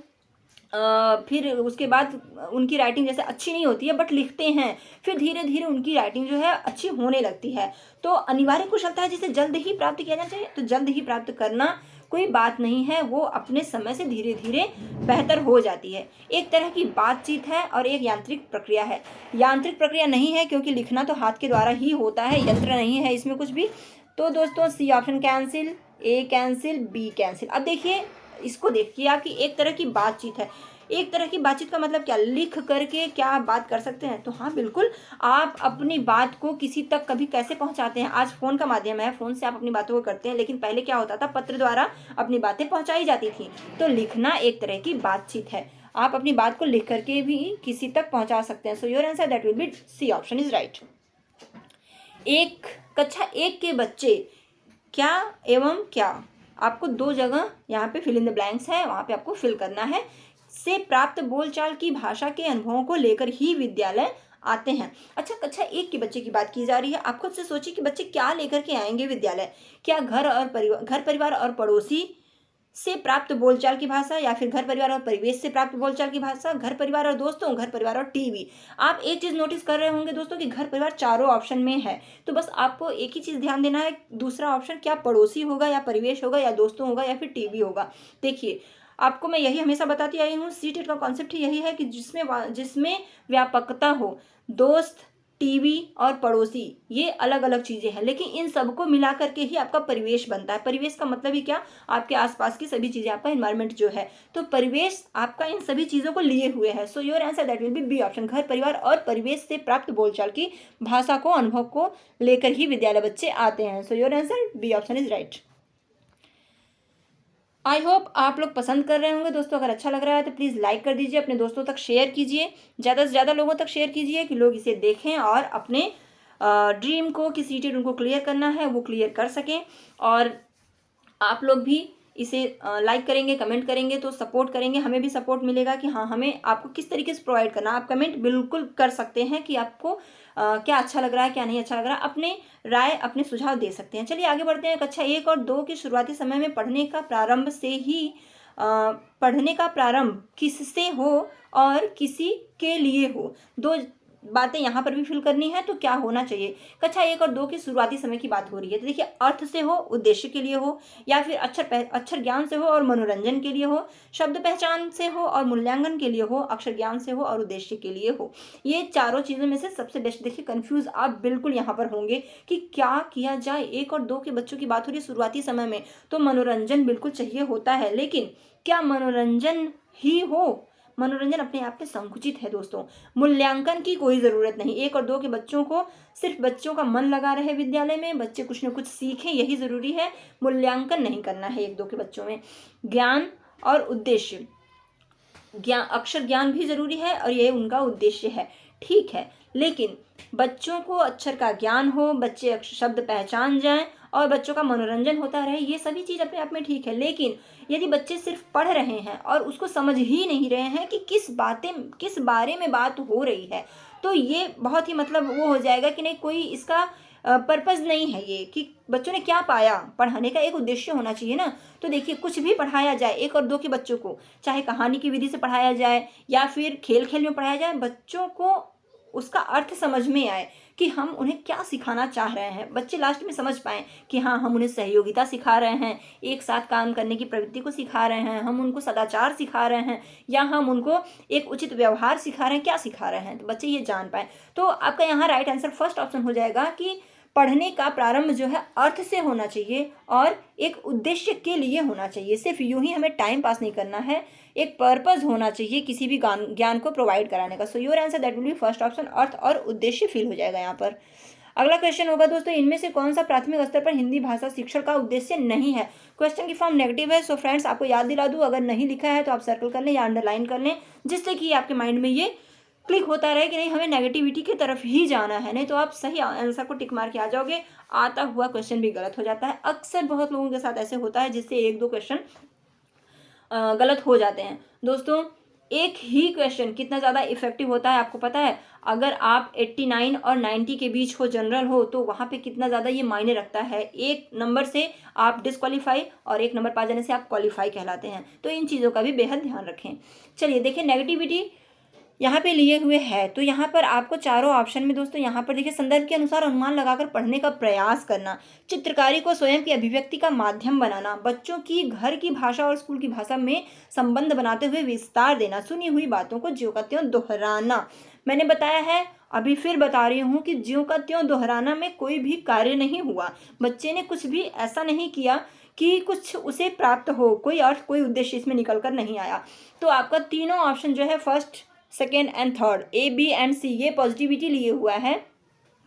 उनकी राइटिंग जैसे अच्छी नहीं होती है बट लिखते हैं, फिर धीरे धीरे उनकी राइटिंग जो है अच्छी होने लगती है। तो अनिवार्य कुशलता है जिसे जल्द ही प्राप्त किया जाना चाहिए, तो जल्द ही प्राप्त करना कोई बात नहीं है, वो अपने समय से धीरे धीरे बेहतर हो जाती है। एक तरह की बातचीत है और एक यांत्रिक प्रक्रिया है। यांत्रिक प्रक्रिया नहीं है क्योंकि लिखना तो हाथ के द्वारा ही होता है, यंत्र नहीं है इसमें कुछ भी। तो दोस्तों सी ऑप्शन कैंसिल, ए कैंसिल, बी कैंसिल। अब देखिए इसको देखिए आपकी एक तरह की बातचीत है। एक तरह की बातचीत का मतलब क्या? लिख करके क्या आप बात कर सकते हैं? तो हाँ बिल्कुल, आप अपनी बात को किसी तक कभी कैसे पहुंचाते हैं? आज फ़ोन का माध्यम है, फ़ोन से आप अपनी बातों को करते हैं, लेकिन पहले क्या होता था, पत्र द्वारा अपनी बातें पहुंचाई जाती थी। तो लिखना एक तरह की बातचीत है, आप अपनी बात को लिख करके भी किसी तक पहुँचा सकते हैं। So your answer that will be C option is right. कक्षा 1 के बच्चे क्या एवं क्या, आपको 2 जगह यहाँ पे फिल इन द ब्लैंक्स है, वहाँ पे आपको फिल करना है। से प्राप्त बोलचाल की भाषा के अनुभवों को लेकर ही विद्यालय आते हैं। अच्छा, कक्षा 1 के बच्चे की बात की जा रही है। आप खुद से सोचिए कि बच्चे क्या लेकर के आएंगे विद्यालय? क्या घर परिवार और पड़ोसी से प्राप्त बोलचाल की भाषा, या फिर घर परिवार और परिवेश से प्राप्त बोलचाल की भाषा, घर परिवार और दोस्तों, घर परिवार और टीवी। आप एक चीज़ नोटिस कर रहे होंगे दोस्तों कि घर परिवार चारों ऑप्शन में है, तो बस आपको एक ही चीज़ ध्यान देना है, दूसरा ऑप्शन क्या पड़ोसी होगा या परिवेश होगा या दोस्तों होगा या फिर टीवी होगा। देखिए आपको मैं यही हमेशा बताती आई हूँ, सीटेट का कॉन्सेप्ट ही यही है कि जिसमें व्यापकता हो। दोस्त, टीवी और पड़ोसी ये अलग अलग चीज़ें हैं, लेकिन इन सबको मिला करके ही आपका परिवेश बनता है। परिवेश का मतलब ही क्या? आपके आसपास की सभी चीज़ें, आपका एनवायरनमेंट जो है। तो परिवेश आपका इन सभी चीज़ों को लिए हुए है। So your answer that will be B option. घर परिवार और परिवेश से प्राप्त बोलचाल की भाषा को, अनुभव को लेकर ही विद्यालय बच्चे आते हैं। So your answer B option is right. I hope आप लोग पसंद कर रहे होंगे दोस्तों। अगर अच्छा लग रहा है तो प्लीज़ लाइक कर दीजिए, अपने दोस्तों तक शेयर कीजिए, ज़्यादा से ज़्यादा लोगों तक शेयर कीजिए कि लोग इसे देखें और अपने ड्रीम को, किस सीटेट उनको क्लियर करना है वो क्लियर कर सकें। और आप लोग भी इसे लाइक करेंगे, कमेंट करेंगे तो सपोर्ट करेंगे, हमें भी सपोर्ट मिलेगा कि हाँ हमें आपको किस तरीके से प्रोवाइड करना। आप कमेंट बिल्कुल कर सकते हैं कि आपको क्या अच्छा लग रहा है, क्या नहीं अच्छा लग रहा है, अपने राय, अपने सुझाव दे सकते हैं। चलिए आगे बढ़ते हैं। कक्षा 1 और 2 के शुरुआती समय में पढ़ने का प्रारंभ किससे हो और किसी के लिए हो, दो बातें यहाँ पर भी फिल करनी है। तो क्या होना चाहिए, कक्षा 1 और 2 के शुरुआती समय की बात हो रही है तो देखिए अर्थ से हो, उद्देश्य के लिए हो, या फिर अक्षर ज्ञान से हो और मनोरंजन के लिए हो, शब्द पहचान से हो और मूल्यांकन के लिए हो, अक्षर ज्ञान से हो और उद्देश्य के लिए हो। ये चारों चीज़ों में से सबसे बेस्ट। देखिए कंफ्यूज आप बिल्कुल यहाँ पर होंगे कि क्या किया जाए। 1 और 2 के बच्चों की बात हो रही है शुरुआती समय में, तो मनोरंजन बिल्कुल चाहिए होता है, लेकिन क्या मनोरंजन ही हो? मनोरंजन अपने आप में संकुचित है दोस्तों। मूल्यांकन की कोई ज़रूरत नहीं। 1 और 2 के बच्चों को सिर्फ बच्चों का मन लगा रहे विद्यालय में, बच्चे कुछ न कुछ सीखें, यही ज़रूरी है। मूल्यांकन नहीं करना है 1-2 के बच्चों में। ज्ञान और उद्देश्य, अक्षर ज्ञान भी ज़रूरी है और ये उनका उद्देश्य है, ठीक है। लेकिन बच्चों को अक्षर का ज्ञान हो, बच्चे शब्द पहचान जाएं और बच्चों का मनोरंजन होता रहे, ये सभी चीज़ अपने आप में ठीक है। लेकिन यदि बच्चे सिर्फ पढ़ रहे हैं और उसको समझ ही नहीं रहे हैं कि किस बारे में बात हो रही है, तो ये बहुत ही मतलब वो हो जाएगा कि नहीं, कोई इसका पर्पज़ नहीं है ये कि बच्चों ने क्या पाया। पढ़ाने का एक उद्देश्य होना चाहिए ना। तो देखिए कुछ भी पढ़ाया जाए 1 और 2 के बच्चों को, चाहे कहानी की विधि से पढ़ाया जाए या फिर खेल खेल में पढ़ाया जाए, बच्चों को उसका अर्थ समझ में आए कि हम उन्हें क्या सिखाना चाह रहे हैं। बच्चे लास्ट में समझ पाएँ कि हाँ हम उन्हें सहयोगिता सिखा रहे हैं, एक साथ काम करने की प्रवृत्ति को सिखा रहे हैं, हम उनको सदाचार सिखा रहे हैं, या हम उनको एक उचित व्यवहार सिखा रहे हैं, क्या सिखा रहे हैं, तो बच्चे ये जान पाएँ। तो आपका यहाँ राइट आंसर फर्स्ट ऑप्शन हो जाएगा कि पढ़ने का प्रारंभ जो है अर्थ से होना चाहिए और एक उद्देश्य के लिए होना चाहिए। सिर्फ यूं ही हमें टाइम पास नहीं करना है, एक पर्पस होना चाहिए किसी भी ज्ञान को प्रोवाइड कराने का। So your answer that will be first option, अर्थ और उद्देश्य फिल हो जाएगा यहाँ पर। अगला क्वेश्चन होगा दोस्तों, इनमें से कौन सा प्राथमिक स्तर पर हिंदी भाषा शिक्षण का उद्देश्य नहीं है। क्वेश्चन की फॉर्म नेगेटिव है। सो फ्रेंड्स आपको याद दिला दूँ, अगर नहीं लिखा है तो आप सर्कल कर लें या अंडरलाइन कर लें, जिससे कि आपके माइंड में ये क्लिक होता रहे कि नहीं हमें नेगेटिविटी की तरफ ही जाना है, नहीं तो आप सही आंसर को टिक मार के आ जाओगे, आता हुआ क्वेश्चन भी गलत हो जाता है। अक्सर बहुत लोगों के साथ ऐसे होता है जिससे 1-2 क्वेश्चन गलत हो जाते हैं। दोस्तों एक ही क्वेश्चन कितना ज़्यादा इफेक्टिव होता है आपको पता है? अगर आप 89 और 90 के बीच हो, जनरल हो, तो वहाँ पे कितना ज़्यादा ये मायने रखता है। 1 नंबर से आप डिस्क्वालीफाई और 1 नंबर पा जाने से आप क्वालिफाई कहलाते हैं। तो इन चीज़ों का भी बेहद ध्यान रखें। चलिए देखिए नेगेटिविटी यहाँ पे लिए हुए है, तो यहाँ पर आपको चारों ऑप्शन में दोस्तों यहाँ पर देखिए संदर्भ के अनुसार अनुमान लगाकर पढ़ने का प्रयास करना, चित्रकारी को स्वयं की अभिव्यक्ति का माध्यम बनाना, बच्चों की घर की भाषा और स्कूल की भाषा में संबंध बनाते हुए विस्तार देना, सुनी हुई बातों को ज्यों का त्यों दोहराना। मैंने बताया है, अभी फिर बता रही हूँ कि ज्यों का त्यों दोहराना में कोई भी कार्य नहीं हुआ, बच्चे ने कुछ भी ऐसा नहीं किया कि कुछ उसे प्राप्त हो, कोई अर्थ कोई उद्देश्य इसमें निकल कर नहीं आया। तो आपका तीनों ऑप्शन जो है first, second and third, A B and C, ये पॉजिटिविटी लिए हुआ है।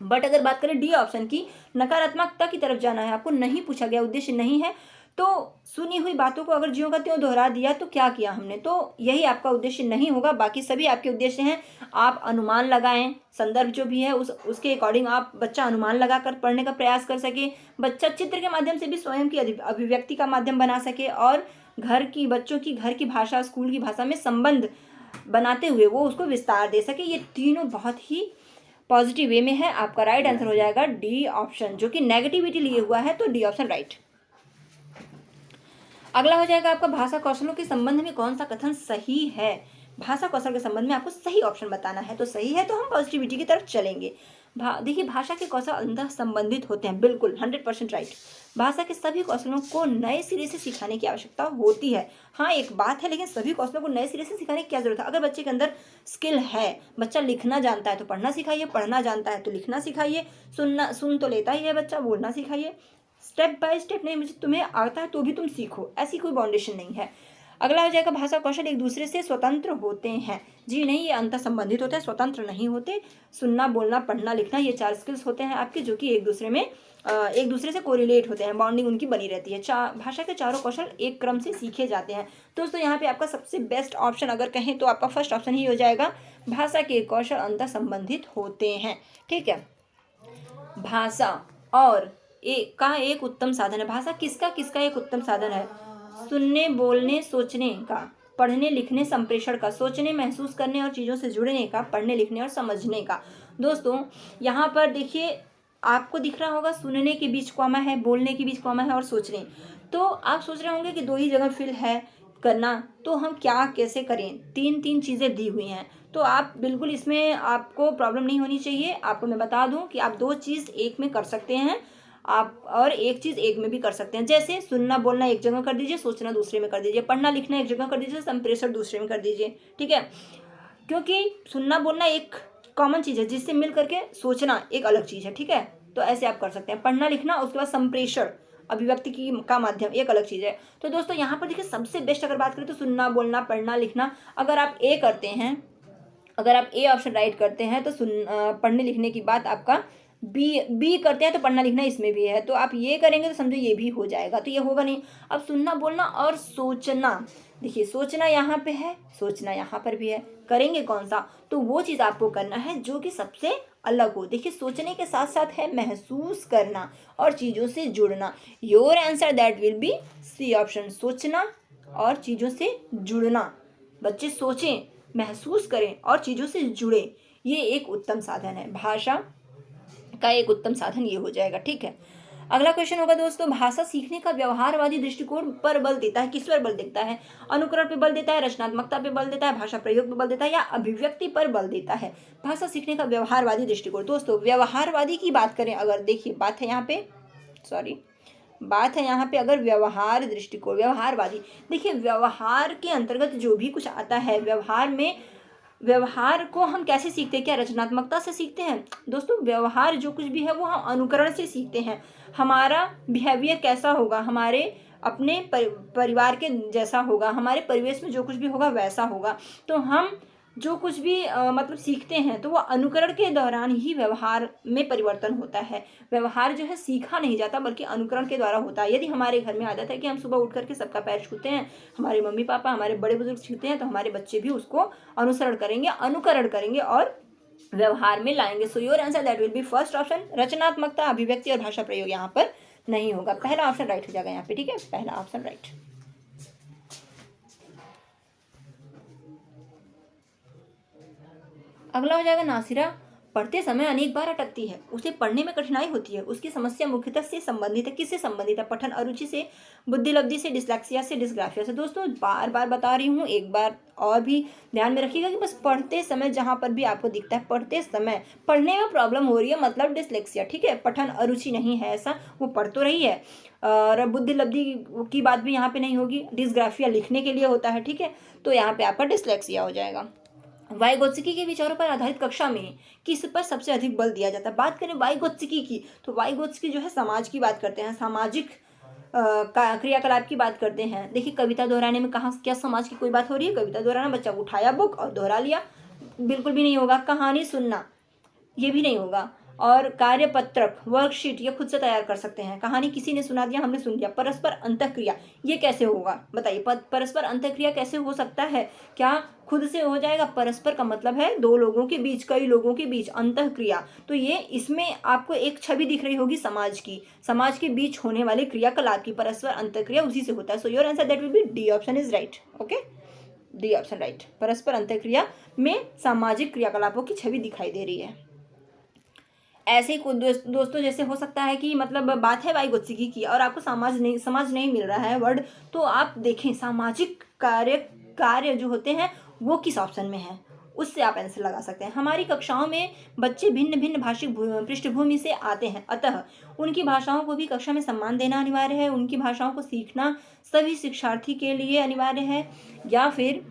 बट अगर बात करें डी ऑप्शन की, नकारात्मकता की तरफ जाना है, आपको नहीं पूछा गया, उद्देश्य नहीं है, तो सुनी हुई बातों को अगर ज्यों का त्यों दोहरा दिया तो क्या किया हमने, तो यही आपका उद्देश्य नहीं होगा। बाकी सभी आपके उद्देश्य हैं। आप अनुमान लगाएं, संदर्भ जो भी है उसके अकॉर्डिंग आप बच्चा अनुमान लगाकर पढ़ने का प्रयास कर सके, बच्चा चित्र के माध्यम से भी स्वयं की अभिव्यक्ति का माध्यम बना सके, और बच्चों की घर की भाषा स्कूल की भाषा में संबंध बनाते हुए वो उसको विस्तार दे सके। ये तीनों बहुत ही पॉजिटिव वे में है। आपका राइट आंसर हो जाएगा डी ऑप्शन, जो कि नेगेटिविटी लिए हुआ है, तो डी ऑप्शन राइट। अगला हो जाएगा आपका भाषा कौशलों के संबंध में कौन सा कथन सही है। भाषा कौशल के संबंध में आपको सही ऑप्शन बताना है, तो सही है तो हम पॉजिटिविटी की तरफ चलेंगे। देखिए भाषा के कौशल अंतः संबंधित होते हैं, बिल्कुल 100% राइट। भाषा के सभी कौशलों को नए सिरे से सिखाने की आवश्यकता होती है। हाँ एक बात है, लेकिन सभी कौशलों को नए सिरे से सिखाने की क्या जरूरत है। अगर बच्चे के अंदर स्किल है, बच्चा लिखना जानता है तो पढ़ना सिखाइए, पढ़ना जानता है तो लिखना सिखाइए, सुन तो लेता ही है बच्चा, बोलना सिखाइए। स्टेप बाय स्टेप नहीं, मुझे तुम्हें आता है तो भी तुम सीखो, ऐसी कोई बाउंडेशन नहीं है। अगला हो जाएगा भाषा कौशल एक दूसरे से स्वतंत्र होते हैं। जी नहीं, ये अंतर संबंधित होते हैं, स्वतंत्र नहीं होते। सुनना, बोलना, पढ़ना, लिखना, ये 4 स्किल्स होते हैं आपके, जो कि एक दूसरे से कोरिलेट होते हैं, बॉन्डिंग उनकी बनी रहती है। भाषा के चारों कौशल एक क्रम से सीखे जाते हैं। दोस्तों यहाँ पे आपका सबसे बेस्ट ऑप्शन अगर कहें तो आपका फर्स्ट ऑप्शन ही हो जाएगा, भाषा के कौशल अंतर संबंधित होते हैं। ठीक है, भाषा और एक उत्तम साधन है। भाषा किसका एक उत्तम साधन है? सुनने, बोलने, सोचने का, पढ़ने, लिखने, संप्रेषण का, सोचने, महसूस करने और चीज़ों से जुड़ने का, पढ़ने, लिखने और समझने का। दोस्तों यहाँ पर देखिए, आपको दिख रहा होगा सुनने के बीच कॉमा है, बोलने के बीच कॉमा है और सोचने। तो आप सोच रहे होंगे कि 2 ही जगह फिल है करना, तो हम क्या कैसे करें? 3 चीज़ें दी हुई हैं, तो आप बिल्कुल इसमें आपको प्रॉब्लम नहीं होनी चाहिए। आपको मैं बता दूं कि आप 2 चीज़ एक में कर सकते हैं आप, और एक चीज़ एक में भी कर सकते हैं। जैसे सुनना बोलना एक जगह कर दीजिए, सोचना दूसरे में कर दीजिए, पढ़ना लिखना एक जगह कर दीजिए, संप्रेषण दूसरे में कर दीजिए। ठीक है, क्योंकि सुनना बोलना एक कॉमन चीज़ है, जिससे मिल करके सोचना एक अलग चीज़ है। ठीक है, तो ऐसे आप कर सकते हैं, पढ़ना लिखना, उसके बाद संप्रेषण अभिव्यक्ति की का माध्यम एक अलग चीज़ है। तो दोस्तों यहाँ पर देखिए, सबसे बेस्ट अगर बात करें तो सुनना, बोलना, पढ़ना, लिखना। अगर आप ए करते हैं, अगर आप ए ऑप्शन राइट करते हैं तो पढ़ने लिखने की बात आपका बी करते हैं तो पढ़ना लिखना इसमें भी है, तो आप ये करेंगे तो समझो ये भी हो जाएगा, तो ये होगा नहीं। अब सुनना, बोलना और सोचना, देखिए सोचना यहाँ पे है, सोचना यहाँ पर भी है, करेंगे कौन सा? तो वो चीज़ आपको करना है जो कि सबसे अलग हो। देखिए सोचने के साथ साथ है महसूस करना और चीज़ों से जुड़ना। Your answer that will be C option, सोचना और चीज़ों से जुड़ना। बच्चे सोचें, महसूस करें और चीज़ों से जुड़े, ये एक उत्तम साधन है, भाषा का एक उत्तम साधन ये हो जाएगा। ठीक है, अगला क्वेश्चन होगा दोस्तों, भाषा सीखने का व्यवहारवादी दृष्टिकोण पर बल देता है, किस पर बल देता है? अनुकरण पे बल देता है, रचनात्मकता पे बल देता है, भाषा प्रयोग पे बल देता है, या अभिव्यक्ति पर बल देता है? भाषा सीखने का व्यवहारवादी दृष्टिकोण। दोस्तों व्यवहारवादी की बात करें अगर, देखिए बात है यहाँ पे अगर व्यवहार दृष्टिकोण, व्यवहारवादी, देखिए व्यवहार के अंतर्गत जो भी कुछ आता है, व्यवहार को हम कैसे सीखते हैं? क्या रचनात्मकता से सीखते हैं? दोस्तों व्यवहार जो कुछ भी है वो हम अनुकरण से सीखते हैं। हमारा बिहेवियर कैसा होगा, हमारे अपने परिवार के जैसा होगा, हमारे परिवेश में जो कुछ भी होगा वैसा होगा। तो हम जो कुछ भी मतलब सीखते हैं तो वो अनुकरण के दौरान ही व्यवहार में परिवर्तन होता है। व्यवहार जो है सीखा नहीं जाता बल्कि अनुकरण के द्वारा होता है। यदि हमारे घर में आदत है कि हम सुबह उठ करके सबका पैर छूते हैं, हमारे मम्मी पापा, हमारे बड़े बुजुर्ग छूते हैं, तो हमारे बच्चे भी उसको अनुसरण करेंगे, अनुकरण करेंगे और व्यवहार में लाएंगे। सो your answer that will be first option, रचनात्मकता, अभिव्यक्ति और भाषा प्रयोग यहाँ पर नहीं होगा। पहला ऑप्शन राइट हो जाएगा यहाँ पे। ठीक है, पहला ऑप्शन राइट। अगला हो जाएगा, नासिरा पढ़ते समय अनेक बार अटकती है, उसे पढ़ने में कठिनाई होती है, उसकी समस्या मुख्यतः से संबंधित है, किससे संबंधित है? पठन अरुचि से, बुद्धिलब्धि से, डिस्लेक्सिया से, डिस्ग्राफिया से। दोस्तों बार बार बता रही हूँ, एक बार और भी ध्यान में रखिएगा कि बस पढ़ते समय जहाँ पर भी आपको दिखता है पढ़ते समय पढ़ने में प्रॉब्लम हो रही है, मतलब डिस्लेक्सिया। ठीक है, पठन अरुचि नहीं है ऐसा, वो पढ़ तो रही है, और बुद्धिलब्धि की बात भी यहाँ पे नहीं होगी, डिस्ग्राफिया लिखने के लिए होता है। ठीक है, तो यहाँ पे आपका डिस्लेक्सिया हो जाएगा। वाइगोत्स्की के विचारों पर आधारित कक्षा में किस पर सबसे अधिक बल दिया जाता है? बात करें वाइगोत्स्की की, तो वाइगोत्स्की जो है समाज की बात करते हैं, सामाजिक क्रियाकलाप की बात करते हैं। देखिए कविता दोहराने में कहाँ क्या समाज की कोई बात हो रही है? कविता दोहराना, बच्चा उठाया बुक और दोहरा लिया, बिल्कुल भी नहीं होगा। कहानी सुनना, ये भी नहीं होगा। और कार्यपत्रक, वर्कशीट, ये खुद से तैयार कर सकते हैं। कहानी किसी ने सुना दिया, हमने सुन लिया। परस्पर अंतःक्रिया, ये कैसे होगा बताइए? परस्पर अंतःक्रिया कैसे हो सकता है? क्या खुद से हो जाएगा? परस्पर का मतलब है 2 लोगों के बीच, कई लोगों के बीच, अंतःक्रिया। तो ये इसमें आपको एक छवि दिख रही होगी समाज की, समाज के बीच होने वाले क्रियाकलाप की, परस्पर अंतःक्रिया उसी से होता है। So your answer that will be D option is right. Okay, D option right. परस्पर अंतःक्रिया में सामाजिक क्रियाकलापों की छवि दिखाई दे रही है। ऐसे ही दोस्तों जैसे हो सकता है कि मतलब बात है वाइगोत्स्की की और आपको समाज नहीं मिल रहा है वर्ड, तो आप देखें सामाजिक कार्य जो होते हैं वो किस ऑप्शन में है, उससे आप आंसर लगा सकते हैं। हमारी कक्षाओं में बच्चे भिन्न भिन्न भाषिक पृष्ठभूमि से आते हैं, अतः उनकी भाषाओं को भी कक्षा में सम्मान देना अनिवार्य है। उनकी भाषाओं को सीखना सभी शिक्षार्थी के लिए अनिवार्य है, या फिर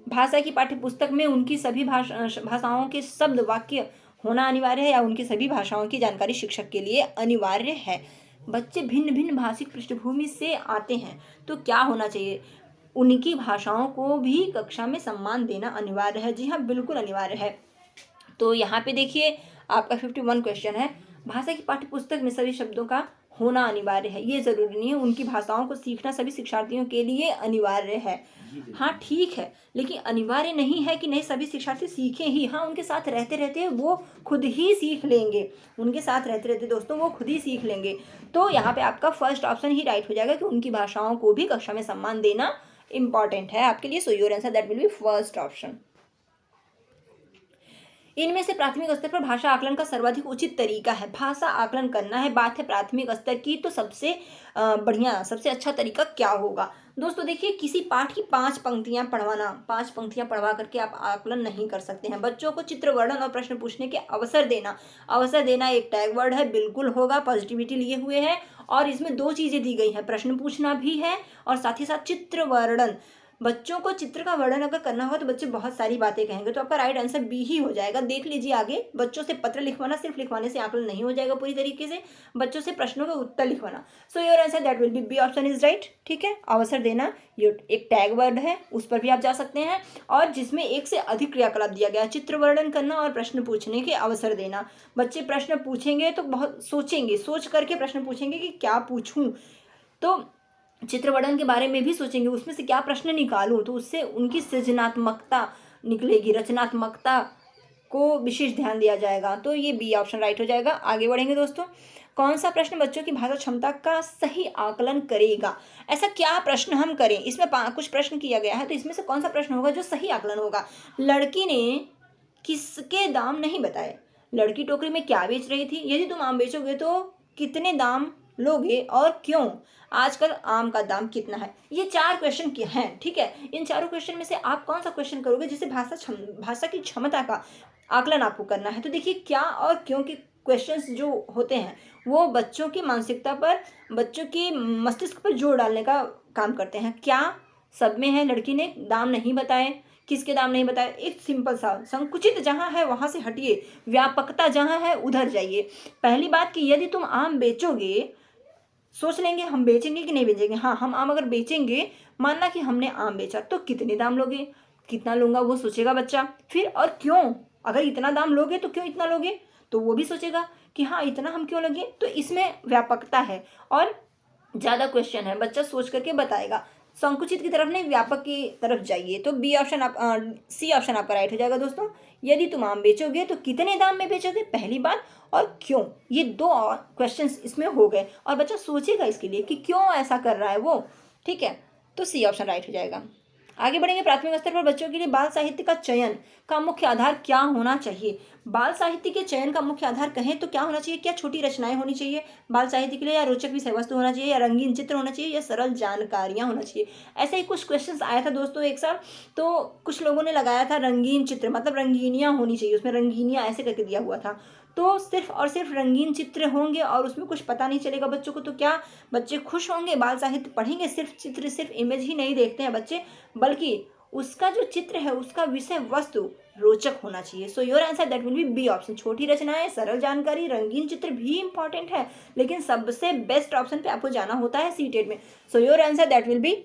भाषा की पाठ्यपुस्तक में उनकी सभी भाषाओं के शब्द वाक्य होना अनिवार्य है, या उनकी सभी भाषाओं की जानकारी शिक्षक के लिए अनिवार्य है। बच्चे भिन्न भिन्न भाषिक पृष्ठभूमि से आते हैं तो क्या होना चाहिए? उनकी भाषाओं को भी कक्षा में सम्मान देना अनिवार्य है। जी हाँ, बिल्कुल अनिवार्य है। तो यहाँ पे देखिए आपका 51 क्वेश्चन है, भाषा की पाठ्यपुस्तक में सभी शब्दों का होना अनिवार्य है। ये ज़रूरी नहीं है, उनकी भाषाओं को सीखना सभी शिक्षार्थियों के लिए अनिवार्य है। हाँ ठीक है, लेकिन अनिवार्य नहीं है कि नहीं सभी शिक्षार्थी सीखें ही। हाँ, उनके साथ रहते रहते वो खुद ही सीख लेंगे, उनके साथ रहते रहते दोस्तों वो खुद ही सीख लेंगे। तो यहाँ पे आपका फर्स्ट ऑप्शन ही राइट हो जाएगा कि उनकी भाषाओं को भी कक्षा में सम्मान देना इंपॉर्टेंट है आपके लिए। सो your answer that will be first option. इनमें से प्राथमिक स्तर पर भाषा आकलन का सर्वाधिक उचित तरीका है। भाषा आकलन करना है, बात है प्राथमिक स्तर की, तो सबसे बढ़िया सबसे अच्छा तरीका क्या होगा? दोस्तों देखिए, किसी पाठ की 5 पंक्तियां पढ़वाना, 5 पंक्तियां पढ़वा करके आप आकलन नहीं कर सकते हैं। बच्चों को चित्र वर्णन और प्रश्न पूछने के अवसर देना एक टैग वर्ड है, बिल्कुल होगा, पॉजिटिविटी लिए हुए है। और इसमें 2 चीज़ें दी गई हैं, प्रश्न पूछना भी है और साथ ही साथ चित्र वर्णन। बच्चों को चित्र का वर्णन अगर करना हो तो बच्चे बहुत सारी बातें कहेंगे, तो आपका राइट आंसर बी ही हो जाएगा। देख लीजिए आगे, बच्चों से पत्र लिखवाना, सिर्फ लिखवाने से आकलन नहीं हो जाएगा पूरी तरीके से, बच्चों से प्रश्नों का उत्तर लिखवाना। So your answer that will be B option is right. ठीक है, अवसर देना ये एक टैग वर्ड है, उस पर भी आप जा सकते हैं। और जिसमें एक से अधिक क्रियाकलाप दिया गया, चित्र वर्णन करना और प्रश्न पूछने के अवसर देना। बच्चे प्रश्न पूछेंगे तो बहुत सोचेंगे, सोच करके प्रश्न पूछेंगे कि क्या पूछूं, तो चित्र वर्णन के बारे में भी सोचेंगे, उसमें से क्या प्रश्न निकालूं, तो उससे उनकी सृजनात्मकता निकलेगी, रचनात्मकता को विशेष ध्यान दिया जाएगा। तो ये बी ऑप्शन राइट हो जाएगा। आगे बढ़ेंगे दोस्तों, कौन सा प्रश्न बच्चों की भाषा क्षमता का सही आकलन करेगा? ऐसा क्या प्रश्न हम करें? इसमें कुछ प्रश्न किया गया है, तो इसमें से कौन सा प्रश्न होगा जो सही आकलन होगा? लड़की ने किसके दाम नहीं बताए? लड़की टोकरी में क्या बेच रही थी? यदि तुम आम बेचोगे तो कितने दाम लोगे और क्यों? आजकल आम का दाम कितना है? ये 4 क्वेश्चन के हैं। ठीक है, इन चारों क्वेश्चन में से आप कौन सा क्वेश्चन करोगे जिसे भाषा की क्षमता का आकलन आपको करना है? तो देखिए, क्या और क्यों के क्वेश्चंस जो होते हैं वो बच्चों की मानसिकता पर, बच्चों की मस्तिष्क पर जोर डालने का काम करते हैं। क्या सब में है? लड़की ने दाम नहीं बताए, किसके दाम नहीं बताए? एक सिंपल सा, संकुचित जहाँ है वहाँ से हटिए, व्यापकता जहाँ है उधर जाइए। पहली बात कि यदि तुम आम बेचोगे, सोच लेंगे हम बेचेंगे कि नहीं बेचेंगे। हाँ, हम आम अगर बेचेंगे, मानना कि हमने आम बेचा, तो कितने दाम लोगे? कितना लूँगा वो सोचेगा बच्चा। फिर और क्यों, अगर इतना दाम लोगे तो क्यों इतना लोगे, तो वो भी सोचेगा कि हाँ इतना हम क्यों लगे। तो इसमें व्यापकता है और ज़्यादा क्वेश्चन है, बच्चा सोच करके बताएगा। संकुचित की तरफ नहीं, व्यापक की तरफ जाइए। तो बी ऑप्शन सी ऑप्शन आपका राइट हो जाएगा दोस्तों। यदि तुम आम बेचोगे तो कितने दाम में बेचोगे, पहली बात, और क्यों, ये 2 क्वेश्चंस इसमें हो गए और बच्चा सोचेगा इसके लिए कि क्यों ऐसा कर रहा है वो। ठीक है, तो सी ऑप्शन राइट हो जाएगा। आगे बढ़ेंगे, प्राथमिक स्तर पर बच्चों के लिए बाल साहित्य का चयन का मुख्य आधार क्या होना चाहिए? बाल साहित्य के चयन का मुख्य आधार कहें तो क्या होना चाहिए? क्या छोटी रचनाएं होनी चाहिए बाल साहित्य के लिए, या रोचक विषय वस्तु होना चाहिए, या रंगीन चित्र होना चाहिए, या सरल जानकारियां होना चाहिए? ऐसे ही कुछ क्वेश्चंस आया था दोस्तों एक साल, तो कुछ लोगों ने लगाया था रंगीन चित्र, मतलब रंगीनियां होनी चाहिए, उसमें रंगीनियां ऐसे करके दिया हुआ था। तो सिर्फ और सिर्फ रंगीन चित्र होंगे और उसमें कुछ पता नहीं चलेगा बच्चों को, तो क्या बच्चे खुश होंगे? बाल साहित्य पढ़ेंगे, सिर्फ चित्र, सिर्फ इमेज ही नहीं देखते हैं बच्चे, बल्कि उसका जो चित्र है उसका विषय वस्तु रोचक होना चाहिए। So your answer that will be B option. छोटी रचनाएं, सरल जानकारी, रंगीन चित्र भी इंपॉर्टेंट है, लेकिन सबसे बेस्ट ऑप्शन पे आपको जाना होता है सीटेट में। So your answer that will be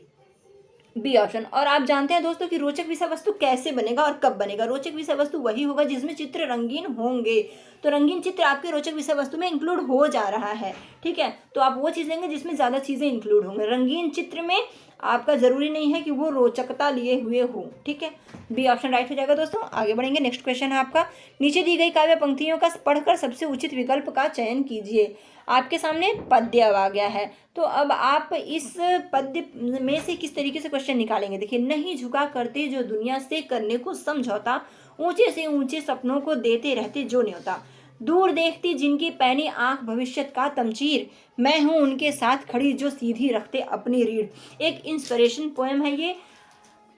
B option. और आप जानते हैं दोस्तों कि रोचक विषय वस्तु कैसे बनेगा और कब बनेगा? रोचक विषय वस्तु वही होगा जिसमें चित्र रंगीन होंगे। तो रंगीन चित्र आपके रोचक विषय वस्तु में इंक्लूड हो जा रहा है। ठीक है, तो आप वो चीज़ लेंगे जिसमें ज़्यादा चीज़ें इंक्लूड होंगे। रंगीन चित्र में आपका ज़रूरी नहीं है कि वो रोचकता लिए हुए हो। ठीक है, बी ऑप्शन राइट हो जाएगा दोस्तों। आगे बढ़ेंगे, नेक्स्ट क्वेश्चन है आपका, नीचे दी गई काव्य पंक्तियों का पढ़कर सबसे उचित विकल्प का चयन कीजिए। आपके सामने पद्य अब आ गया है, तो अब आप इस पद्य में से किस तरीके से क्वेश्चन निकालेंगे? देखिए, नहीं झुका करते जो दुनिया से करने को समझौता, ऊंचे से ऊंचे सपनों को देते रहते जो न्योता, दूर देखती जिनकी पैनी आंख भविष्य का तमचीर, मैं हूँ उनके साथ खड़ी जो सीधी रखते अपनी रीढ़। एक इंस्पिरेशन पोएम है ये,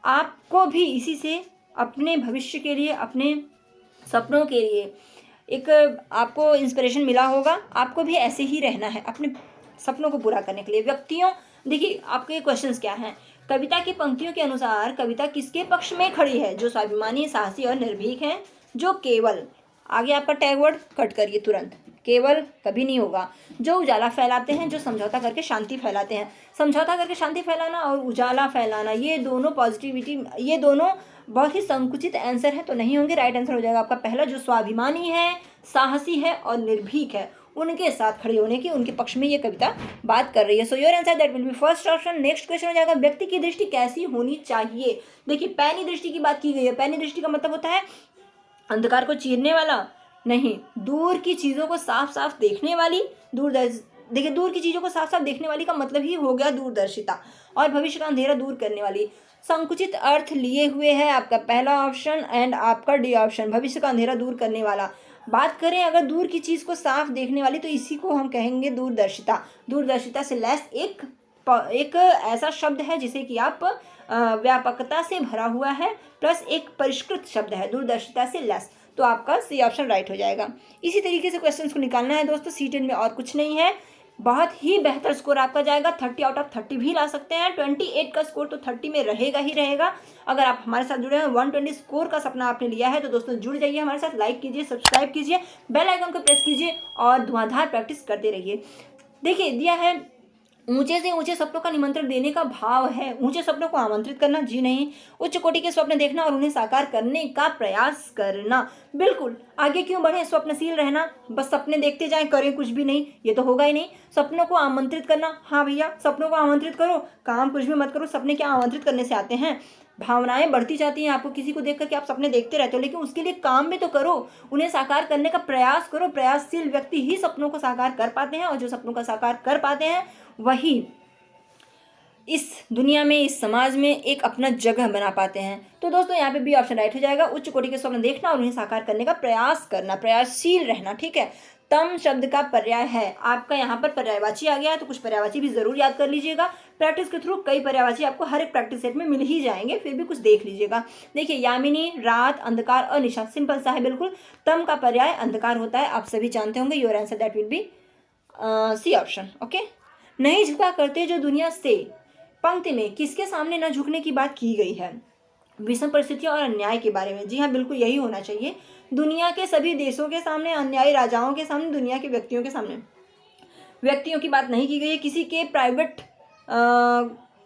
आपको भी इसी से अपने भविष्य के लिए, अपने सपनों के लिए एक आपको इंस्पिरेशन मिला होगा। आपको भी ऐसे ही रहना है अपने सपनों को पूरा करने के लिए। व्यक्तियों, देखिए आपके क्वेश्चंस क्या हैं? कविता की पंक्तियों के अनुसार कविता किसके पक्ष में खड़ी है? जो स्वाभिमानी, साहसी और निर्भीक हैं, जो केवल, आगे आपका टैग वर्ड कट करिए तुरंत, केवल कभी नहीं होगा। जो उजाला फैलाते हैं, जो समझौता करके शांति फैलाते हैं। समझौता करके शांति फैलाना और उजाला फैलाना, ये दोनों पॉजिटिविटी, ये दोनों बहुत ही संकुचित आंसर है, तो नहीं होंगे। राइट आंसर हो जाएगा आपका पहला, जो स्वाभिमानी है, साहसी है और निर्भीक है, उनके साथ खड़े होने की, उनके पक्ष में ये कविता बात कर रही है। So your answer that will be first option. Next question हो जाएगा, व्यक्ति की दृष्टि कैसी होनी चाहिए। देखिए पैनी दृष्टि की बात की गई है। पैनी दृष्टि का मतलब होता है अंधकार को चीरने वाला नहीं, दूर की चीज़ों को साफ साफ देखने वाली, देखिए दूर की चीज़ों को साफ साफ देखने वाली का मतलब ही हो गया दूरदर्शिता, और भविष्य का अंधेरा दूर करने वाली। संकुचित अर्थ लिए हुए है आपका पहला ऑप्शन एंड आपका डी ऑप्शन, भविष्य का अंधेरा दूर करने वाला। बात करें अगर दूर की चीज़ को साफ देखने वाली, तो इसी को हम कहेंगे दूरदर्शिता। दूरदर्शिता से लैस एक ऐसा शब्द है जिसे कि आप व्यापकता से भरा हुआ है, प्लस एक परिष्कृत शब्द है, दूरदर्शिता से लेस। तो आपका सी ऑप्शन राइट हो जाएगा। इसी तरीके से क्वेश्चंस को निकालना है दोस्तों। C10 में और कुछ नहीं है, बहुत ही बेहतर स्कोर आपका जाएगा। 30 आउट ऑफ 30 भी ला सकते हैं। 28 का स्कोर तो 30 में रहेगा ही रहेगा। अगर आप हमारे साथ जुड़े हैं, 120 स्कोर का सपना आपने लिया है, तो दोस्तों जुड़ जाइए हमारे साथ, लाइक कीजिए, सब्सक्राइब कीजिए, बेल आइकन को प्रेस कीजिए और धुआंधार प्रैक्टिस करते रहिए। देखिए दिया है, ऊंचे से ऊंचे सपनों का निमंत्रण देने का भाव है। ऊंचे सपनों को आमंत्रित करना, जी नहीं, उच्च कोटि के स्वप्न देखना और उन्हें साकार करने का प्रयास करना। बिल्कुल, आगे क्यों बढ़े, स्वप्नशील रहना, बस सपने देखते जाएं, करें कुछ भी नहीं, ये तो होगा ही नहीं। सपनों को आमंत्रित करना, हाँ भैया सपनों को आमंत्रित करो, काम कुछ भी मत करो। सपने क्या आमंत्रित करने से आते हैं, भावनाएं बढ़ती जाती हैं आपको किसी को देख करके आप सपने देखते रहते हो, लेकिन उसके लिए काम भी तो करो, उन्हें साकार करने का प्रयास करो। प्रयासशील व्यक्ति ही सपनों को साकार कर पाते हैं, और जो सपनों का साकार कर पाते हैं वही इस दुनिया में, इस समाज में एक अपना जगह बना पाते हैं। तो दोस्तों यहाँ पे भी ऑप्शन राइट हो जाएगा। उच्च कोटि के स्वप्न देखना और उन्हें साकार करने का प्रयास करना, प्रयासशील रहना। ठीक है, तम शब्द का पर्याय है आपका यहाँ पर पर्यायवाची आ गया है, तो कुछ पर्यायवाची भी जरूर याद कर लीजिएगा। प्रैक्टिस के थ्रू कई पर्यायवाची आपको हर एक प्रैक्टिस सेट में मिल ही जाएंगे, फिर भी कुछ देख लीजिएगा। देखिए यामिनी, रात, अंधकार और निशा, सिंपल सा है बिल्कुल। तम का पर्याय अंधकार होता है, आप सभी जानते होंगे। Your answer that will be C option. Okay, नहीं झुका करते जो दुनिया से, पंक्ति में किसके सामने न झुकने की बात की गई है, विषम परिस्थितियों और अन्याय के बारे में। जी हाँ, बिल्कुल यही होना चाहिए। दुनिया के सभी देशों के सामने, अन्यायी राजाओं के सामने, दुनिया के व्यक्तियों के सामने। व्यक्तियों की बात नहीं की गई है, किसी के प्राइवेट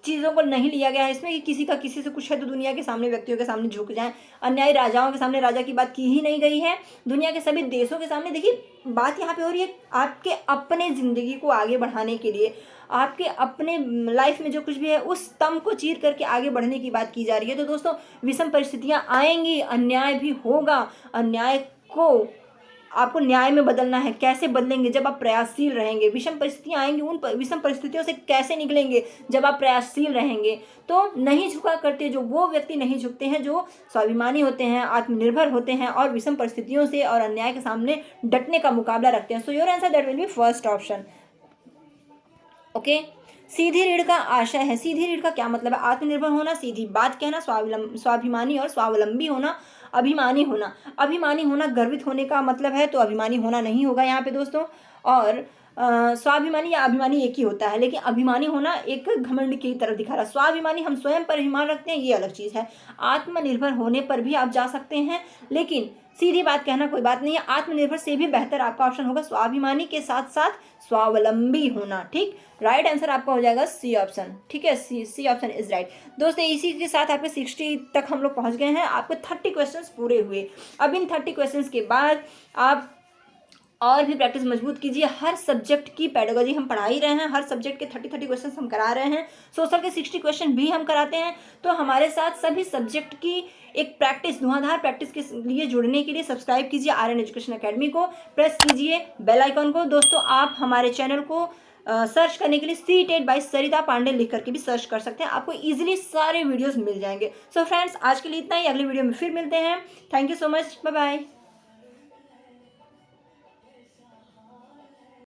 चीज़ों को नहीं लिया गया है इसमें कि किसी का किसी से कुछ है तो दुनिया के सामने, व्यक्तियों के सामने झुक जाएं। अन्यायी राजाओं के सामने राजा की बात की ही नहीं गई है। दुनिया के सभी देशों के सामने, देखिए बात यहाँ पे हो रही है आपके अपने ज़िंदगी को आगे बढ़ाने के लिए, आपके अपने लाइफ में जो कुछ भी है उस स्तंभ को चीर करके आगे बढ़ने की बात की जा रही है। तो दोस्तों विषम परिस्थितियाँ आएंगी, अन्याय भी होगा, अन्याय को आपको न्याय में बदलना है। कैसे बदलेंगे, जब आप प्रयासशील रहेंगे। विषम परिस्थितियाँ आएंगी, उन विषम परिस्थितियों से कैसे निकलेंगे, जब आप प्रयासशील रहेंगे। तो नहीं झुका करते, जो वो व्यक्ति नहीं झुकते हैं, जो स्वाभिमानी होते हैं, आत्मनिर्भर होते हैं और विषम परिस्थितियों से और अन्याय के सामने डटने का मुकाबला रखते हैं। So your answer that will be first option. Okay, सीधी रीढ़ का आशय है। सीधी रीढ़ का क्या मतलब है, आत्मनिर्भर होना, सीधी बात कहना, स्वाभिमानी और स्वावलंबी होना, अभिमानी होना। अभिमानी होना गर्वित होने का मतलब है, तो अभिमानी होना नहीं होगा यहाँ पे दोस्तों। और स्वाभिमानी या अभिमानी एक ही होता है, लेकिन अभिमानी होना एक घमंड की तरफ दिखा रहा है। स्वाभिमानी हम स्वयं पर अभिमान रखते हैं, ये अलग चीज़ है। आत्मनिर्भर होने पर भी आप जा सकते हैं, लेकिन सीधी बात कहना कोई बात नहीं है। आत्मनिर्भर से भी बेहतर आपका ऑप्शन होगा स्वाभिमानी के साथ साथ स्वावलंबी होना। ठीक, राइट आंसर आपका हो जाएगा सी ऑप्शन। ठीक है, सी ऑप्शन इज राइट। दोस्तों इसी के साथ आपके 60 तक हम लोग पहुंच गए हैं। आपके 30 क्वेश्चंस पूरे हुए। अब इन 30 क्वेश्चंस के बाद आप और भी प्रैक्टिस मजबूत कीजिए। हर सब्जेक्ट की पेडागोजी हम पढ़ा ही रहे हैं, हर सब्जेक्ट के 30 क्वेश्चन हम करा रहे हैं। सोशल के 60 क्वेश्चन भी हम कराते हैं। तो हमारे साथ सभी सब्जेक्ट की एक प्रैक्टिस, धुआंधार प्रैक्टिस के लिए जुड़ने के लिए सब्सक्राइब कीजिए आर्यन एजुकेशन अकेडमी को, प्रेस कीजिए बेल आइकन को। दोस्तों आप हमारे चैनल को सर्च करने के लिए C-TET बाय सरिता पांडे लिख करके भी सर्च कर सकते हैं, आपको इजीली सारे वीडियोस मिल जाएंगे। सो फ्रेंड्स आज के लिए इतना ही, अगली वीडियो में फिर मिलते हैं। Thank you so much, bye bye.